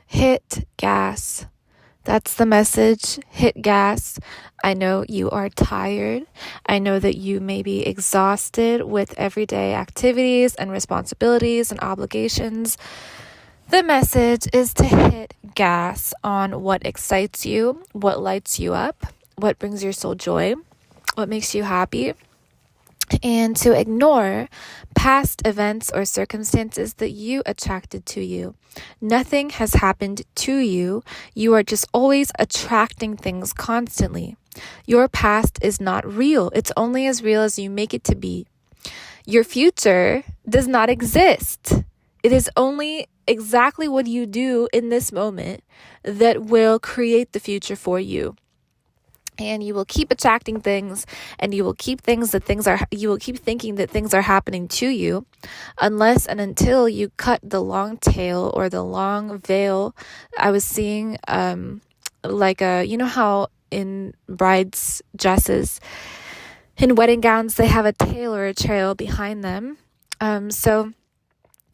Hit gas. That's the message. Hit gas. I know you are tired. I know that you may be exhausted with everyday activities and responsibilities and obligations. The message is to hit gas on what excites you, what lights you up, what brings your soul joy, what makes you happy, and to ignore past events or circumstances that you attracted to you. Nothing has happened to you. You are just always attracting things constantly. Your past is not real. It's only as real as you make it to be. Your future does not exist. It is only exactly what you do in this moment that will create the future for you. And you will keep attracting things, and you will keep you will keep thinking that things are happening to you unless and until you cut the long tail or the long veil. I was seeing you know how in brides' dresses, in wedding gowns, they have a tail or a trail behind them. So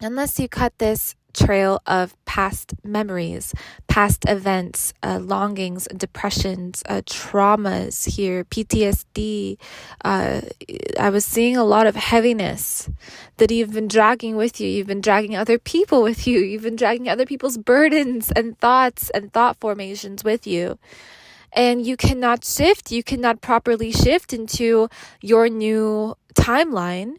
unless you cut this trail of past memories, past events, longings, depressions, traumas here, PTSD. I was seeing a lot of heaviness that you've been dragging with you. You've been dragging other people with you. You've been dragging other people's burdens and thoughts and thought formations with you. And you cannot shift. You cannot properly shift into your new timeline,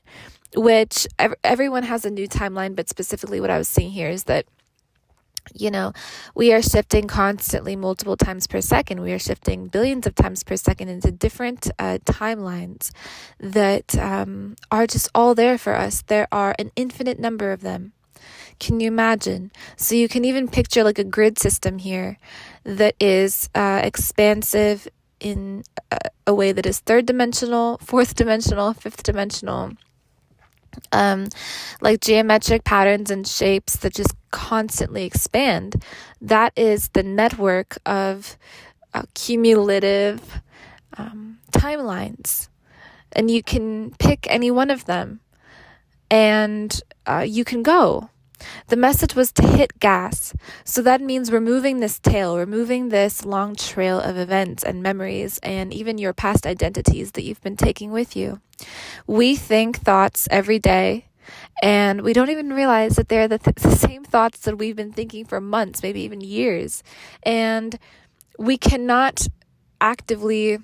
which everyone has a new timeline, but specifically what I was seeing here is that, we are shifting constantly multiple times per second. We are shifting billions of times per second into different timelines that are just all there for us. There are an infinite number of them. Can you imagine? So you can even picture like a grid system here that is expansive in a way that is third dimensional, fourth dimensional, fifth dimensional. Like geometric patterns and shapes that just constantly expand. That is the network of cumulative timelines. And you can pick any one of them and you can go. The message was to hit gas. So that means removing this tail, removing this long trail of events and memories and even your past identities that you've been taking with you. We think thoughts every day, and we don't even realize that they're the same thoughts that we've been thinking for months, maybe even years. And we cannot actively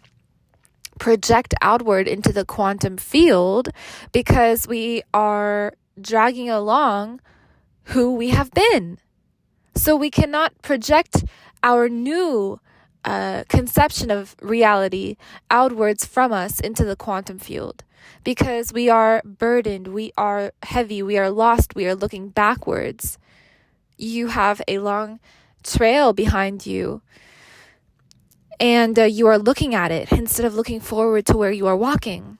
project outward into the quantum field because we are dragging along who we have been. So we cannot project our new conception of reality outwards from us into the quantum field because we are burdened, we are heavy, we are lost, we are looking backwards. You have a long trail behind you and you are looking at it instead of looking forward to where you are walking.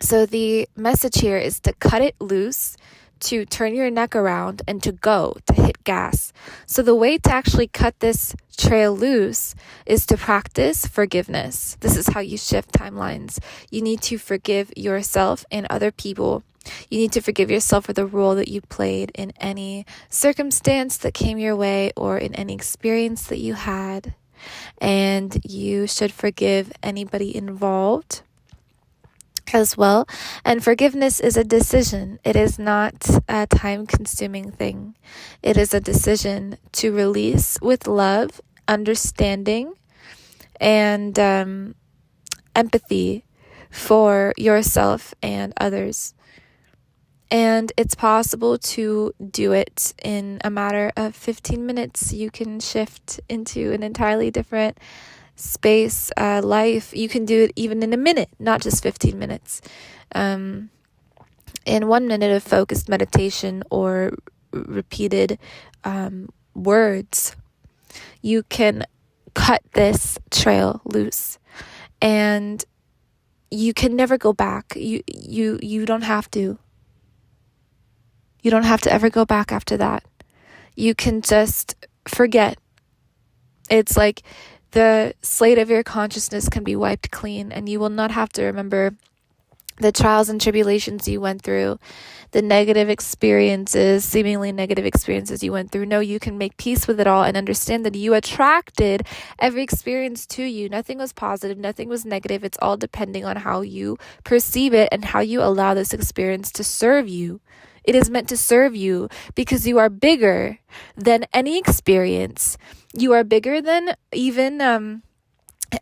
So the message here is to cut it loose, to turn your neck around and to go, to hit gas. So the way to actually cut this trail loose is to practice forgiveness. This is how you shift timelines. You need to forgive yourself and other people. You need to forgive yourself for the role that you played in any circumstance that came your way or in any experience that you had. And you should forgive anybody involved as well. And forgiveness is a decision. It is not a time-consuming thing. It is a decision to release with love, understanding, and empathy for yourself and others. And it's possible to do it in a matter of 15 minutes. You can shift into an entirely different space, life. You can do it even in a minute, not just 15 minutes. In 1 minute of focused meditation or repeated words, you can cut this trail loose, and you can never go back. You don't have to. You don't have to ever go back after that. You can just forget. It's like the slate of your consciousness can be wiped clean, and you will not have to remember the trials and tribulations you went through, the negative experiences, seemingly negative experiences you went through. No, you can make peace with it all and understand that you attracted every experience to you. Nothing was positive, nothing was negative. It's all depending on how you perceive it and how you allow this experience to serve you. It is meant to serve you because you are bigger than any experience. You are bigger than even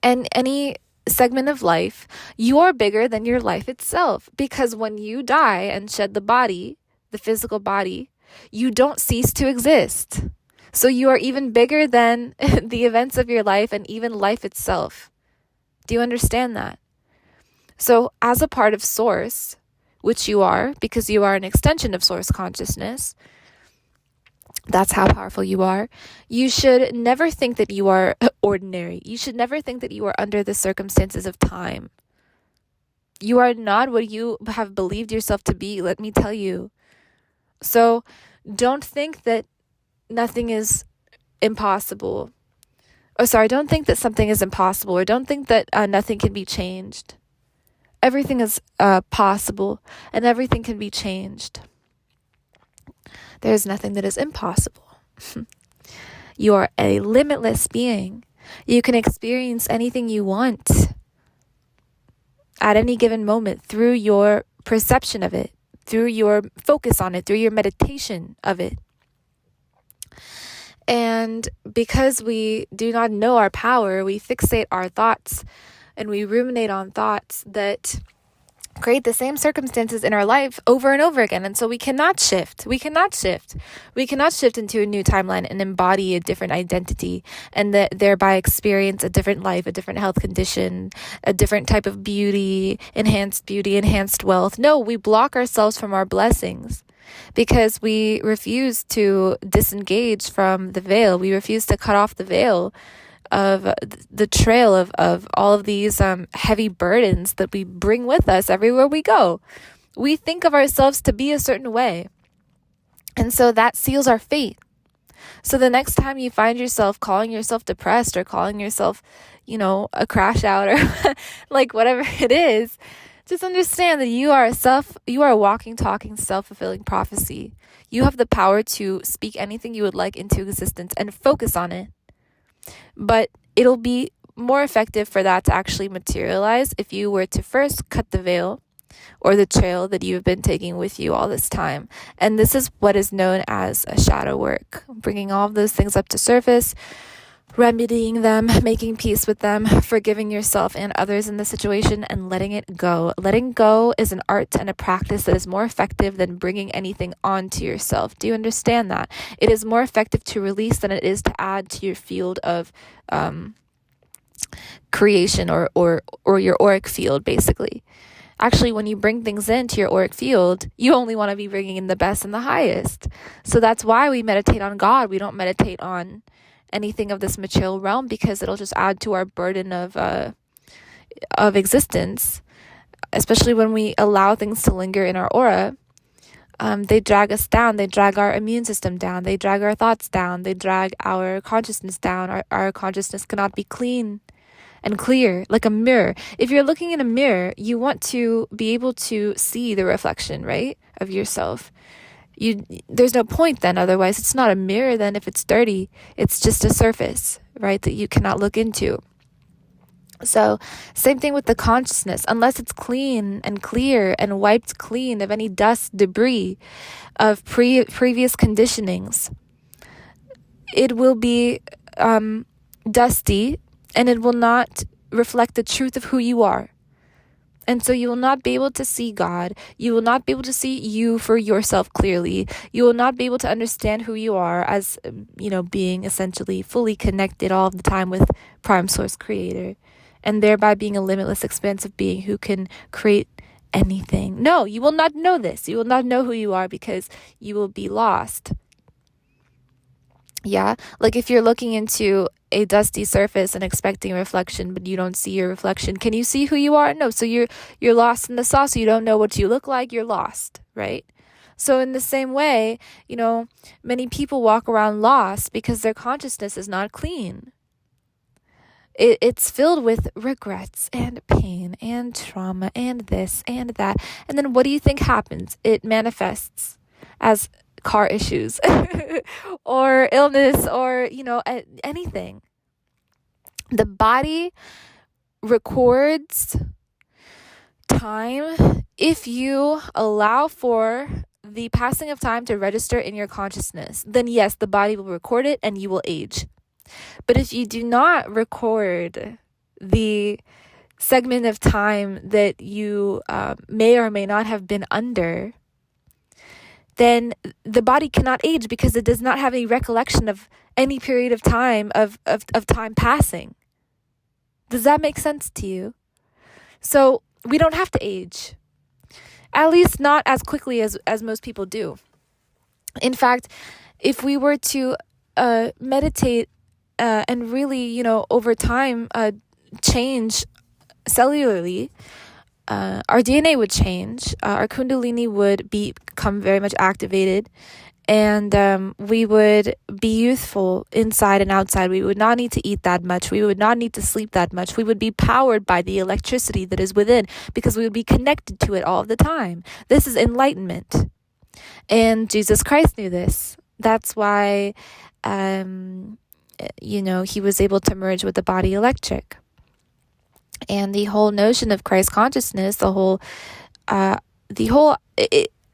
any segment of life. You are bigger than your life itself, because when you die and shed the body, the physical body, you don't cease to exist. So you are even bigger than the events of your life and even life itself. Do you understand that? So as a part of Source, which you are, because you are an extension of Source consciousness, that's how powerful you are. You should never think that you are ordinary. You should never think that you are under the circumstances of time. You are not what you have believed yourself to be, let me tell you. So don't think that nothing is impossible. Don't think that something is impossible, or don't think that nothing can be changed. Everything is possible, and everything can be changed. There is nothing that is impossible. You are a limitless being. You can experience anything you want at any given moment through your perception of it, through your focus on it, through your meditation of it. And because we do not know our power, we fixate our thoughts and we ruminate on thoughts that create the same circumstances in our life over and over again. And so we cannot shift. We cannot shift into a new timeline and embody a different identity, and thereby experience a different life, a different health condition, a different type of beauty, enhanced wealth. No, we block ourselves from our blessings because we refuse to disengage from the veil. We refuse to cut off the veil of the trail of all of these heavy burdens that we bring with us everywhere we go. We think of ourselves to be a certain way, and so that seals our fate. So the next time you find yourself calling yourself depressed, or calling yourself, a crash out, or like whatever it is, just understand that you are a walking, talking, self-fulfilling prophecy. You have the power to speak anything you would like into existence and focus on it. But it'll be more effective for that to actually materialize if you were to first cut the veil, or the trail that you've been taking with you all this time. And this is what is known as a shadow work, bringing all of those things up to surface, remedying them, making peace with them, forgiving yourself and others in the situation, and letting it go. Letting go is an art and a practice that is more effective than bringing anything onto yourself. Do you understand that? It is more effective to release than it is to add to your field of creation, or your auric field, basically. Actually, when you bring things into your auric field, you only want to be bringing in the best and the highest. So that's why we meditate on God. We don't meditate on anything of this material realm, because it'll just add to our burden of existence, especially when we allow things to linger in our aura. They drag us down. They drag our immune system down. They drag our thoughts down. They drag our consciousness down. Our consciousness cannot be clean and clear like a mirror. If you're looking in a mirror, you want to be able to see the reflection, right, of yourself. There's no point then, otherwise it's not a mirror then. If it's dirty, it's just a surface, right, that you cannot look into. So same thing with the consciousness. Unless it's clean and clear and wiped clean of any dust, debris of previous conditionings, it will be dusty, and it will not reflect the truth of who you are. And so you will not be able to see God. You will not be able to see you for yourself clearly. You will not be able to understand who you are as, being essentially fully connected all of the time with Prime Source Creator, and thereby being a limitless, expansive being who can create anything. No, you will not know this. You will not know who you are, because you will be lost. Yeah, like if you're looking into a dusty surface and expecting reflection, but you don't see your reflection, can you see who you are? No. So you're lost in the sauce. You don't know what you look like. You're lost, right? So in the same way, many people walk around lost because their consciousness is not clean. It's filled with regrets and pain and trauma and this and that. And then what do you think happens? It manifests as car issues or illness or, anything. The body records time if you allow for the passing of time to register in your consciousness. Then yes, the body will record it and you will age. But if you do not record the segment of time that you may or may not have been under, then the body cannot age because it does not have any recollection of any period of time of time passing. Does that make sense to you? So we don't have to age, at least not as quickly as most people do. In fact, if we were to meditate and really, over time change cellularly, our DNA would change, our kundalini would become very much activated, and we would be youthful inside and outside. We would not need to eat that much. We would not need to sleep that much. We would be powered by the electricity that is within because we would be connected to it all the time. This is enlightenment. And Jesus Christ knew this. That's why, he was able to merge with the body electric. And the whole notion of Christ consciousness,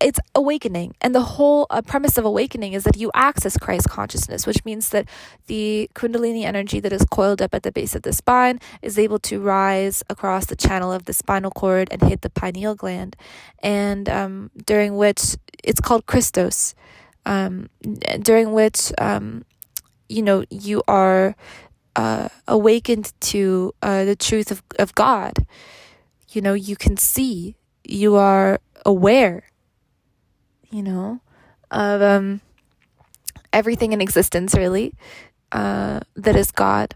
it's awakening. And the whole premise of awakening is that you access Christ consciousness, which means that the kundalini energy that is coiled up at the base of the spine is able to rise across the channel of the spinal cord and hit the pineal gland. And during which it's called Christos, during which, you are awakened to the truth of God. You can see, you are aware, of everything in existence, really, that is God.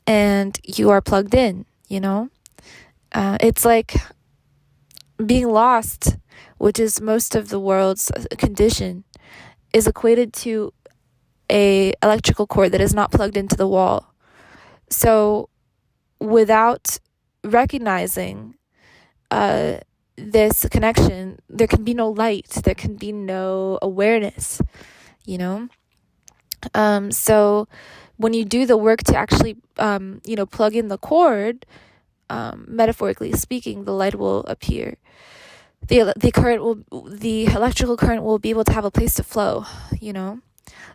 And you are plugged in, It's like being lost, which is most of the world's condition, is equated to a electrical cord that is not plugged into the wall. So without recognizing this connection, there can be no light, there can be no awareness, so when you do the work to actually plug in the cord, metaphorically speaking, the light will appear. The electrical current will be able to have a place to flow,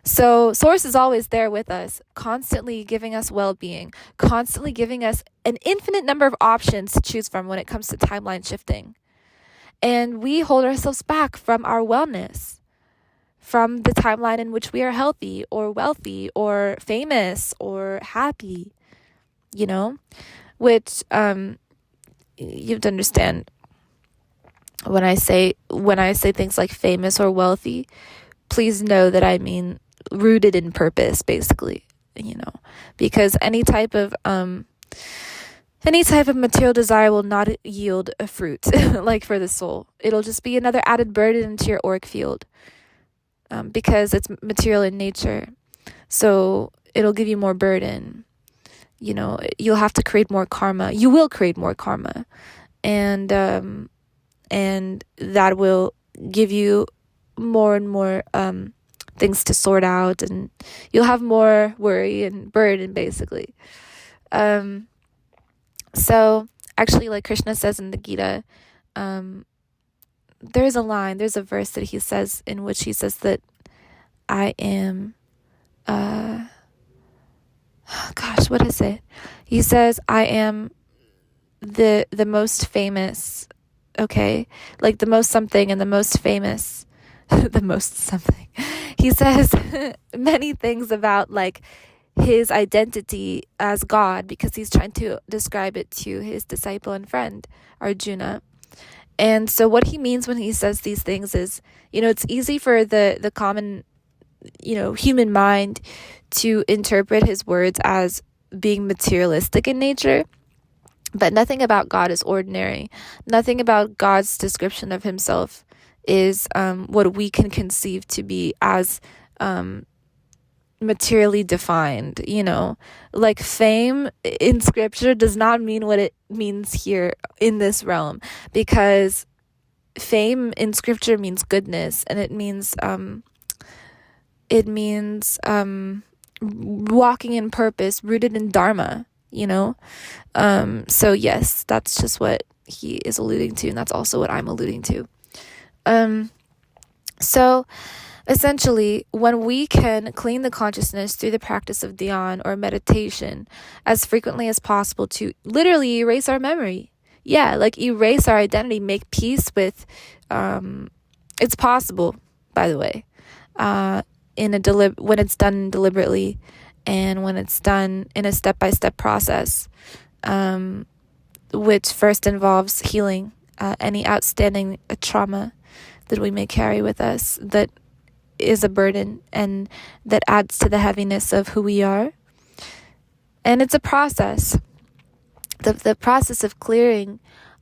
So Source is always there with us, constantly giving us well-being, constantly giving us an infinite number of options to choose from when it comes to timeline shifting. And we hold ourselves back from our wellness, from the timeline in which we are healthy or wealthy or famous or happy, which you have to understand when I say things like famous or wealthy, please know that I mean rooted in purpose, basically, because any type of material desire will not yield a fruit, like for the soul. It'll just be another added burden into your auric field, because it's material in nature. So it'll give you more burden. You'll have to create more karma. You will create more karma, and that will give you more and more things to sort out, and you'll have more worry and burden, basically. So actually, like Krishna says in the Gita, there's a verse that he says, in which he says that I am, what is it? He says, I am the most famous, okay? Like the most something and the most famous, the most something. He says many things about like his identity as God, because he's trying to describe it to his disciple and friend, Arjuna. And so what he means when he says these things is, it's easy for the common, human mind to interpret his words as being materialistic in nature. But nothing about God is ordinary. Nothing about God's description of himself is what we can conceive to be as materially defined, like fame in scripture does not mean what it means here in this realm, because fame in scripture means goodness, and it means walking in purpose, rooted in dharma, so yes, that's just what he is alluding to, and that's also what I'm alluding to. So essentially, when we can clean the consciousness through the practice of dhyan or meditation as frequently as possible to literally erase our memory, like erase our identity, make peace with, it's possible, by the way, when it's done deliberately, and when it's done in a step-by-step process, which first involves healing any outstanding trauma that we may carry with us that is a burden and that adds to the heaviness of who we are. And it's a process. The process of clearing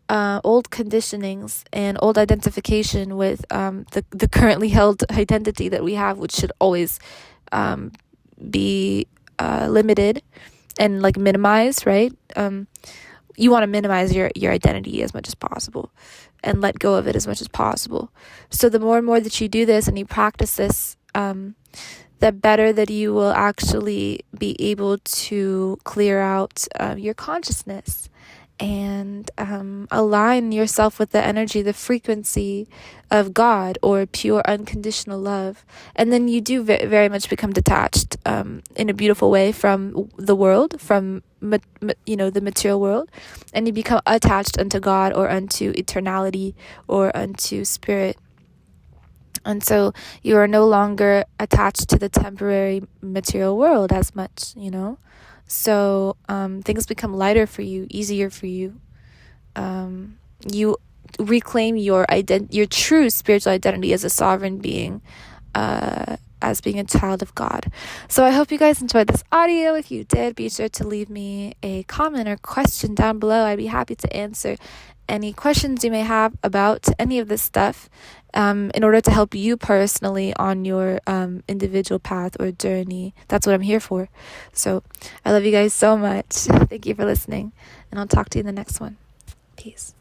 old conditionings and old identification with the currently held identity that we have, which should always be limited and like minimized, right? You want to minimize your identity as much as possible and let go of it as much as possible. So the more and more that you do this and you practice this, the better that you will actually be able to clear out your consciousness and align yourself with the energy, the frequency of God or pure unconditional love. And then you do very much become detached in a beautiful way from the world, from the material world, and you become attached unto God or unto eternality or unto spirit. And so you are no longer attached to the temporary material world as much, So things become lighter for you, easier for you. You reclaim your true spiritual identity as a sovereign being, as being a child of God. So I hope you guys enjoyed this audio. If you did, be sure to leave me a comment or question down below. I'd be happy to answer any questions you may have about any of this stuff, in order to help you personally on your individual path or journey. That's what I'm here for. So I love you guys so much. Thank you for listening, and I'll talk to you in the next one. Peace.